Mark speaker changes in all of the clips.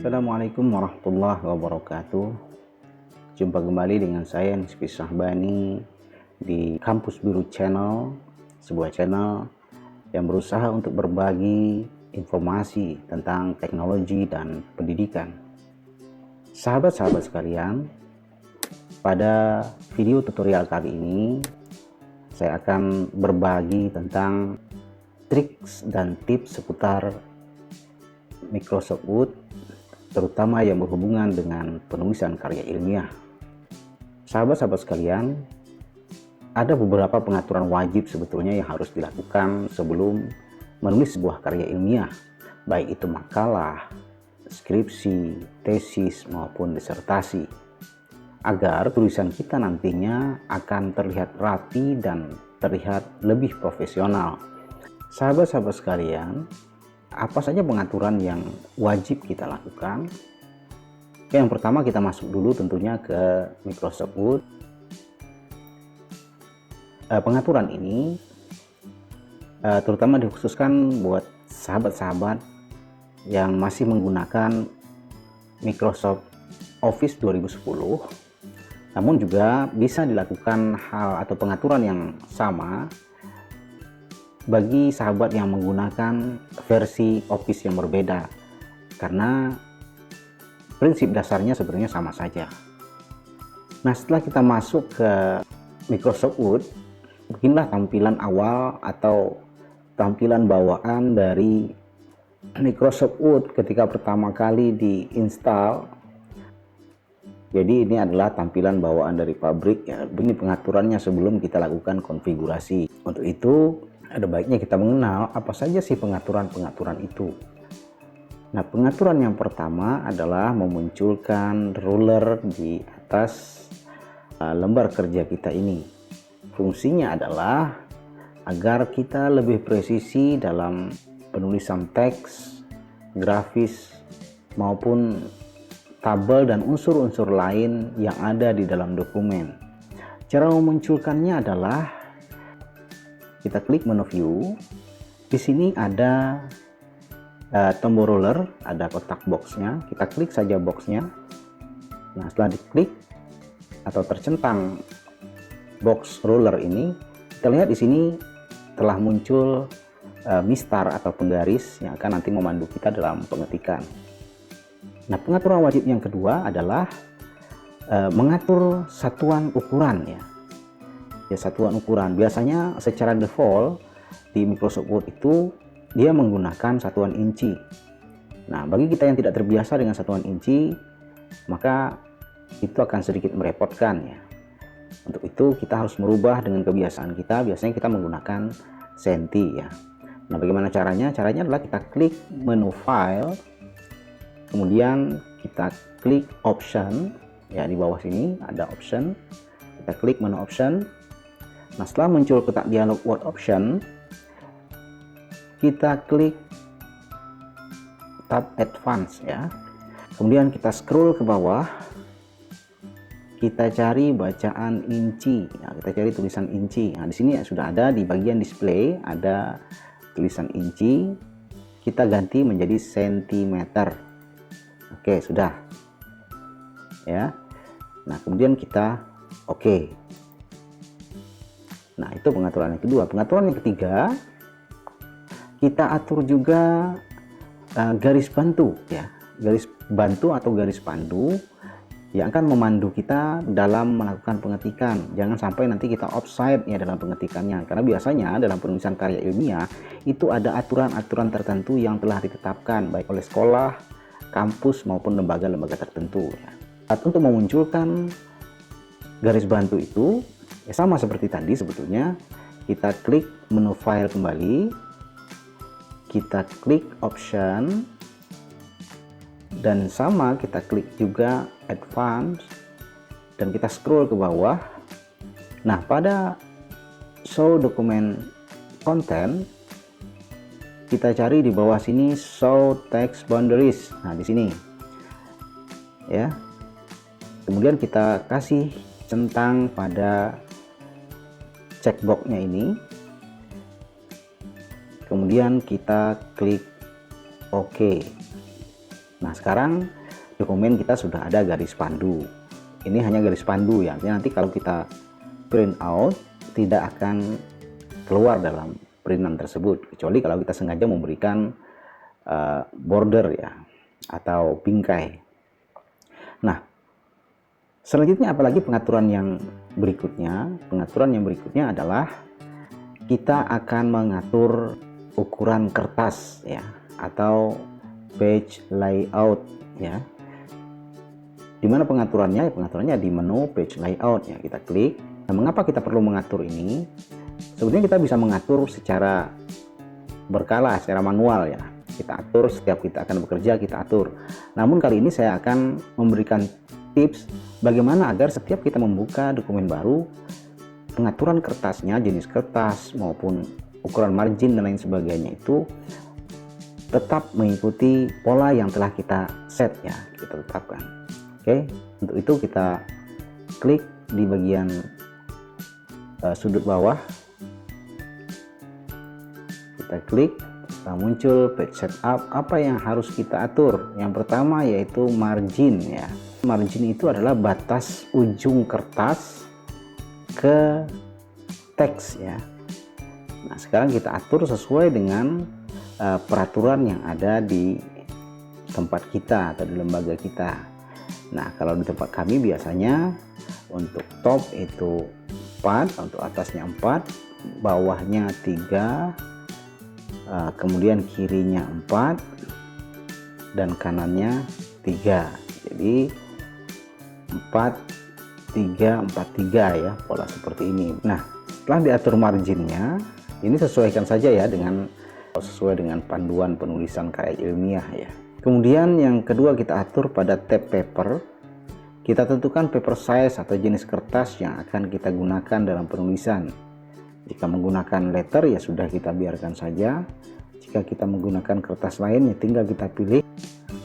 Speaker 1: Assalamualaikum warahmatullahi wabarakatuh. Jumpa kembali dengan saya Nisfi Syahbani di Kampus Biru Channel, sebuah channel yang berusaha untuk berbagi informasi tentang teknologi dan pendidikan. Sahabat-sahabat sekalian, pada video tutorial kali ini saya akan berbagi tentang triks dan tips seputar Microsoft Word, terutama yang berhubungan dengan penulisan karya ilmiah. Sahabat-sahabat sekalian, ada beberapa pengaturan wajib sebetulnya yang harus dilakukan sebelum menulis sebuah karya ilmiah, baik itu makalah, skripsi, tesis, maupun disertasi, agar tulisan kita nantinya akan terlihat rapi dan terlihat lebih profesional. Sahabat-sahabat sekalian, apa saja pengaturan yang wajib kita lakukan? Yang pertama, kita masuk dulu tentunya ke Microsoft Word. Pengaturan ini terutama dikhususkan buat sahabat-sahabat yang masih menggunakan Microsoft Office 2010, namun juga bisa dilakukan hal atau pengaturan yang sama bagi sahabat yang menggunakan versi Office yang berbeda, karena prinsip dasarnya sebenarnya sama saja. Nah, setelah kita masuk ke Microsoft Word, beginilah tampilan awal atau tampilan bawaan dari Microsoft Word ketika pertama kali diinstal. Jadi ini adalah tampilan bawaan dari pabrik ya. Ini pengaturannya sebelum kita lakukan konfigurasi. Untuk itu ada baiknya kita mengenal apa saja sih pengaturan-pengaturan itu. Nah, pengaturan yang pertama adalah memunculkan ruler di atas lembar kerja kita ini. Fungsinya adalah agar kita lebih presisi dalam penulisan teks, grafis, maupun tabel dan unsur-unsur lain yang ada di dalam dokumen. Cara memunculkannya adalah kita klik menu view. Di sini ada tombol ruler, ada kotak boxnya. Kita klik saja boxnya. Nah, setelah diklik atau tercentang box ruler ini, kita lihat di sini telah muncul mistar atau penggaris yang akan nanti memandu kita dalam pengetikan. Nah, pengaturan wajib yang kedua adalah mengatur satuan ukuran ya. Satuan ukuran biasanya secara default di Microsoft Word itu dia menggunakan satuan inci. Nah, bagi kita yang tidak terbiasa dengan satuan inci, maka itu akan sedikit merepotkan ya. Untuk itu kita harus merubah dengan kebiasaan kita. Biasanya kita menggunakan senti ya. Nah, bagaimana caranya? Caranya adalah kita klik menu file, kemudian kita klik option ya, di bawah sini ada option. Kita klik menu option. Nah, setelah muncul kotak dialog Word option, kita klik tab advance ya. Kemudian kita scroll ke bawah, kita cari bacaan inci. Nah, kita cari tulisan inci. Nah, di sini ya, sudah ada di bagian display ada tulisan inci. Kita ganti menjadi sentimeter. Oke, sudah. Ya. Nah, kemudian kita oke. Nah, itu pengaturan yang kedua. Pengaturan yang ketiga, kita atur juga garis bantu ya. Garis bantu atau garis pandu yang akan memandu kita dalam melakukan pengetikan. Jangan sampai nanti kita offside ya dalam pengetikannya, karena biasanya dalam penulisan karya ilmiah itu ada aturan-aturan tertentu yang telah ditetapkan baik oleh sekolah, kampus maupun lembaga-lembaga tertentu ya. Untuk memunculkan garis bantu itu ya sama seperti tadi sebetulnya, kita klik menu file kembali, kita klik option, dan sama kita klik juga advance, dan kita scroll ke bawah. Nah, pada show document content, kita cari di bawah sini show text boundaries. Nah, di sini ya. Kemudian kita kasih centang pada checkboxnya ini. Kemudian kita klik OK. Nah, sekarang dokumen kita sudah ada garis pandu. Ini hanya garis pandu ya, artinya nanti kalau kita print out tidak akan keluar dalam printan tersebut, kecuali kalau kita sengaja memberikan border ya atau bingkai. Nah, selanjutnya apalagi pengaturan yang berikutnya? Pengaturan yang berikutnya adalah kita akan mengatur ukuran kertas ya atau page layout ya. Dimana pengaturannya? Pengaturannya di menu page layout ya, kita klik. Nah, mengapa kita perlu mengatur ini? Sebetulnya kita bisa mengatur secara berkala, secara manual ya. Kita atur setiap kita akan bekerja, kita atur. Namun kali ini saya akan memberikan tips bagaimana agar setiap kita membuka dokumen baru, pengaturan kertasnya, jenis kertas maupun ukuran margin dan lain sebagainya itu tetap mengikuti pola yang telah kita set ya, kita tetapkan. Oke, untuk itu kita klik di bagian sudut bawah, kita klik. Setelah muncul page setup, apa yang harus kita atur? Yang pertama yaitu margin ya. Margin itu adalah batas ujung kertas ke teks ya. Nah, sekarang kita atur sesuai dengan peraturan yang ada di tempat kita atau di lembaga kita. Nah, kalau di tempat kami biasanya untuk top itu 4, untuk atasnya 4, bawahnya 3, kemudian kirinya 4 dan kanannya 3. Jadi 4 3 4 3 ya, pola seperti ini. Nah, setelah diatur marginnya, ini sesuaikan saja ya sesuai dengan panduan penulisan karya ilmiah ya. Kemudian yang kedua kita atur pada tab paper. Kita tentukan paper size atau jenis kertas yang akan kita gunakan dalam penulisan. Jika menggunakan letter ya sudah kita biarkan saja. Jika kita menggunakan kertas lain ya tinggal kita pilih.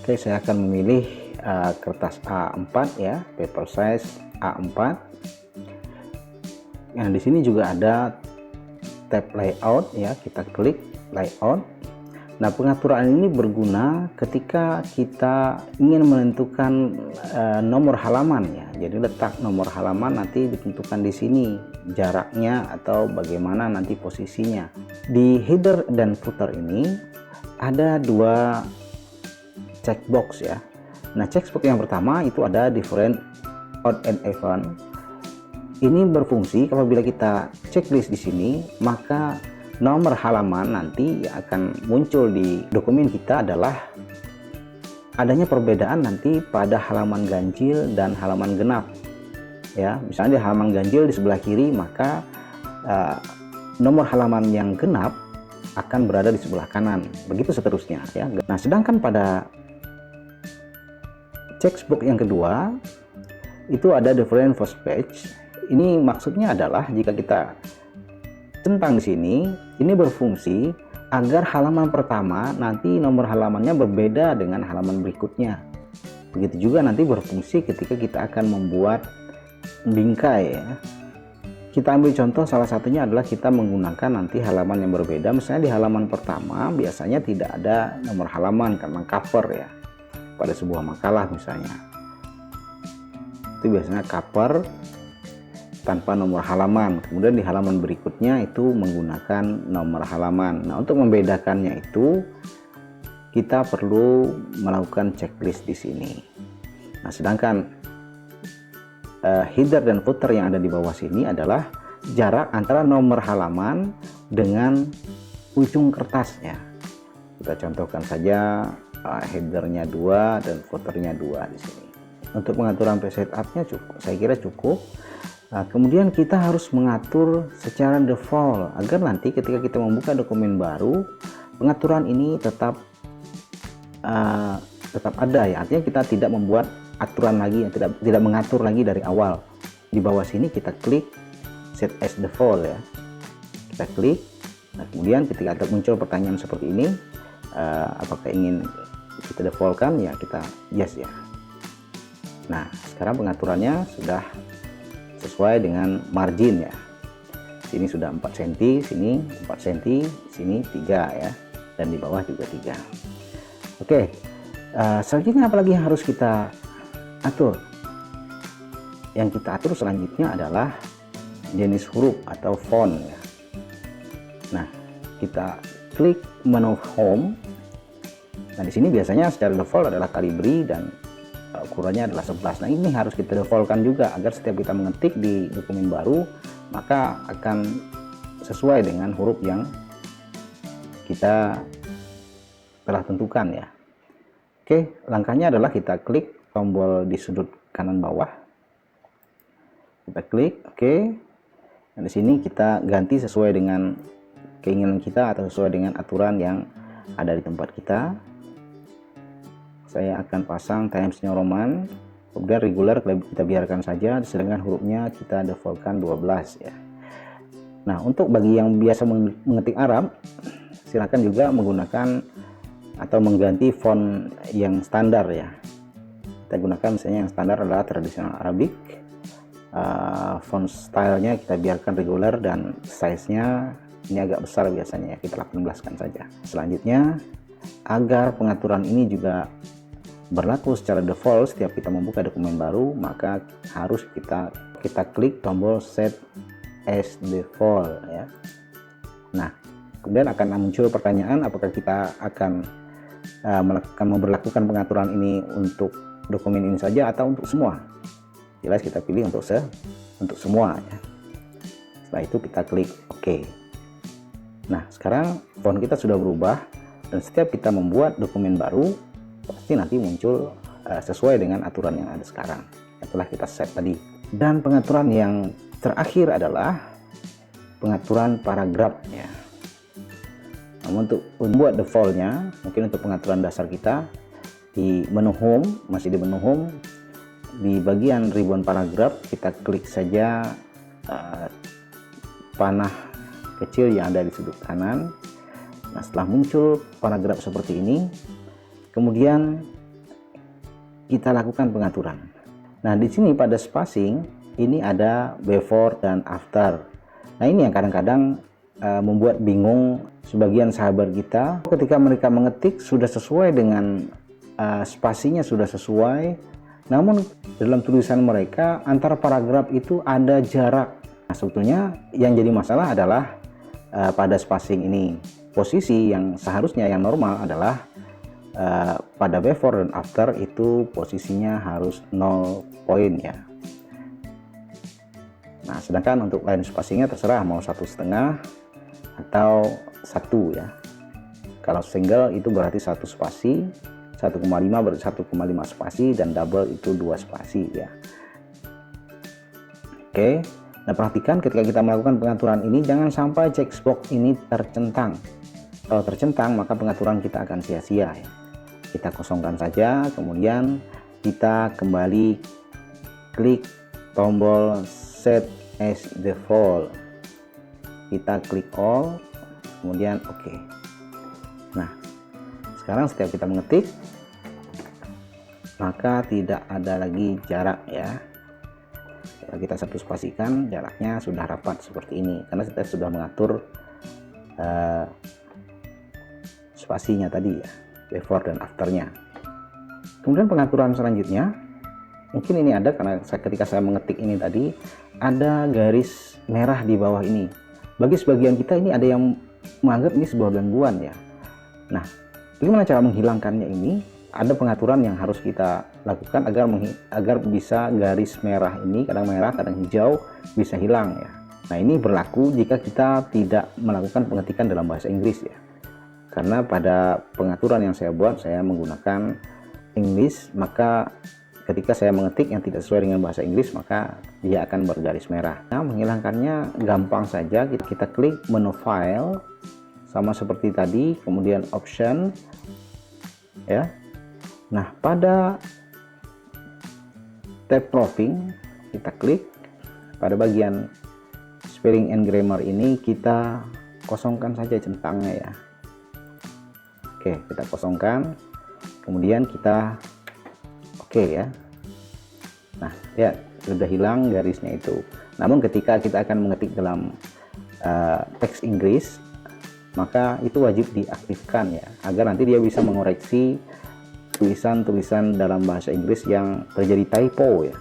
Speaker 1: Oke, saya akan memilih kertas A4 ya, paper size A4. Nah, di sini juga ada tab layout ya, kita klik layout. Nah, pengaturan ini berguna ketika kita ingin menentukan nomor halaman ya. Jadi letak nomor halaman nanti ditentukan di sini, jaraknya atau bagaimana nanti posisinya. Di header dan footer ini ada 2 checkbox ya. Nah, checkbox yang pertama itu ada different, odd and even. Ini berfungsi apabila kita checklist di sini, maka nomor halaman nanti yang akan muncul di dokumen kita adalah adanya perbedaan nanti pada halaman ganjil dan halaman genap ya. Misalnya di halaman ganjil di sebelah kiri, maka nomor halaman yang genap akan berada di sebelah kanan, begitu seterusnya ya. Nah, sedangkan pada checkbox yang kedua itu ada different first page. Ini maksudnya adalah jika kita centang di sini, ini berfungsi agar halaman pertama nanti nomor halamannya berbeda dengan halaman berikutnya. Begitu juga nanti berfungsi ketika kita akan membuat bingkai ya. Kita ambil contoh, salah satunya adalah kita menggunakan nanti halaman yang berbeda. Misalnya di halaman pertama biasanya tidak ada nomor halaman karena cover ya, pada sebuah makalah misalnya. Itu biasanya cover tanpa nomor halaman. Kemudian di halaman berikutnya itu menggunakan nomor halaman. Nah, untuk membedakannya itu kita perlu melakukan checklist di sini. Nah, sedangkan header dan footer yang ada di bawah sini adalah jarak antara nomor halaman dengan ujung kertasnya. Kita contohkan saja headernya 2 dan footernya 2 di sini. Untuk pengaturan page setupnya cukup, saya kira cukup. Nah, kemudian kita harus mengatur secara default agar nanti ketika kita membuka dokumen baru, pengaturan ini tetap ada ya. Artinya kita tidak membuat aturan lagi, yang tidak mengatur lagi dari awal. Di bawah sini kita klik set as default ya. Kita klik. Nah, kemudian ketika ada muncul pertanyaan seperti ini, apakah ingin kita defaultkan, ya kita yes ya. Nah, sekarang pengaturannya sudah sesuai dengan margin ya. Sini sudah 4 cm, sini 4 cm, sini 3 ya, dan di bawah juga 3. Oke, Selanjutnya apalagi yang harus kita atur? Yang kita atur selanjutnya adalah jenis huruf atau font ya. Nah, kita klik menu home. Nah, di sini biasanya secara default adalah Calibri dan ukurannya adalah 11. Nah, ini harus kita defaultkan juga agar setiap kita mengetik di dokumen baru maka akan sesuai dengan huruf yang kita telah tentukan ya. Oke, langkahnya adalah kita klik tombol di sudut kanan bawah. Kita klik, oke. Dan di sini kita ganti sesuai dengan keinginan kita atau sesuai dengan aturan yang ada di tempat kita. Saya akan pasang Times New Roman, kemudian regular kita biarkan saja, sedangkan hurufnya kita defaultkan 12 ya. Nah, untuk bagi yang biasa mengetik Arab, silakan juga menggunakan atau mengganti font yang standar ya. Kita gunakan misalnya yang standar adalah tradisional Arabic. Font stylenya kita biarkan regular dan size-nya ini agak besar biasanya, kita 18-kan saja. Selanjutnya, agar pengaturan ini juga berlaku secara default setiap kita membuka dokumen baru, maka harus kita klik tombol set as default ya. Nah, kemudian akan muncul pertanyaan apakah kita akan memberlakukan pengaturan ini untuk dokumen ini saja atau untuk semua. Jelas kita pilih untuk semua ya. Setelah itu kita klik OK. Nah, sekarang font kita sudah berubah dan setiap kita membuat dokumen baru pasti nanti muncul sesuai dengan aturan yang ada sekarang yang telah kita set tadi. Dan pengaturan yang terakhir adalah pengaturan paragraf ya. Namun untuk membuat defaultnya, mungkin untuk pengaturan dasar kita di menu home, masih di menu home, di bagian ribbon paragraf kita klik saja panah kecil yang ada di sudut kanan. Nah, setelah muncul paragraf seperti ini, kemudian kita lakukan pengaturan. Nah, di sini pada spacing ini ada before dan after. Nah, ini yang kadang-kadang membuat bingung sebagian sahabat kita ketika mereka mengetik sudah sesuai dengan spasinya sudah sesuai, namun dalam tulisan mereka antara paragraf itu ada jarak. Nah, sebetulnya yang jadi masalah adalah pada spacing ini. Posisi yang seharusnya yang normal adalah pada before dan after itu posisinya harus 0 poin ya. Nah, sedangkan untuk line spacingnya terserah mau 1,5 atau 1 ya. Kalau single itu berarti 1 spasi, 1,5 berarti 1,5 spasi, dan double itu 2 spasi ya. Oke, nah perhatikan ketika kita melakukan pengaturan ini jangan sampai checkbox ini tercentang. Kalau tercentang maka pengaturan kita akan sia-sia ya. Kita kosongkan saja, kemudian kita kembali klik tombol set as default. Kita klik all, kemudian OK. Nah, sekarang setiap kita mengetik maka tidak ada lagi jarak ya. Kalau kita satu spasikan, jaraknya sudah rapat seperti ini karena kita sudah mengatur spasinya tadi ya, before dan afternya. Kemudian pengaturan selanjutnya mungkin ini ada karena ketika saya mengetik ini tadi ada garis merah di bawah ini. Bagi sebagian kita ini ada yang menganggap ini sebuah gangguan ya. Nah, bagaimana cara menghilangkannya ini? Ada pengaturan yang harus kita lakukan agar bisa garis merah ini, kadang merah kadang hijau, bisa hilang ya. Nah, ini berlaku jika kita tidak melakukan pengetikan dalam bahasa Inggris ya. Karena pada pengaturan yang saya buat saya menggunakan English, maka ketika saya mengetik yang tidak sesuai dengan bahasa Inggris maka dia akan bergaris merah. Nah, menghilangkannya gampang saja, kita klik menu file sama seperti tadi, kemudian option ya. Nah, pada tab proofing kita klik, pada bagian spelling and grammar ini kita kosongkan saja centangnya ya. Oke, kita kosongkan, kemudian kita oke ya. Nah, ya sudah hilang garisnya itu. Namun ketika kita akan mengetik dalam teks Inggris, maka itu wajib diaktifkan ya, agar nanti dia bisa mengoreksi tulisan-tulisan dalam bahasa Inggris yang terjadi typo ya.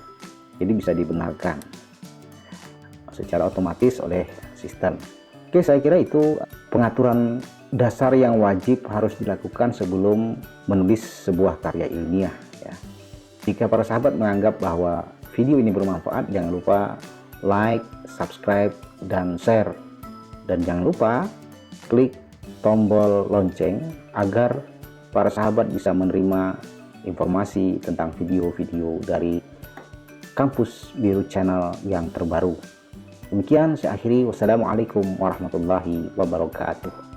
Speaker 1: Jadi bisa dibenarkan secara otomatis oleh sistem. Oke, saya kira itu pengaturan dasar yang wajib harus dilakukan sebelum menulis sebuah karya ilmiah ya. Jika para sahabat menganggap bahwa video ini bermanfaat, jangan lupa like, subscribe, dan share. Dan jangan lupa klik tombol lonceng agar para sahabat bisa menerima informasi tentang video-video dari Kampus Biru Channel yang terbaru. Demikian saya akhiri. Wassalamualaikum warahmatullahi wabarakatuh.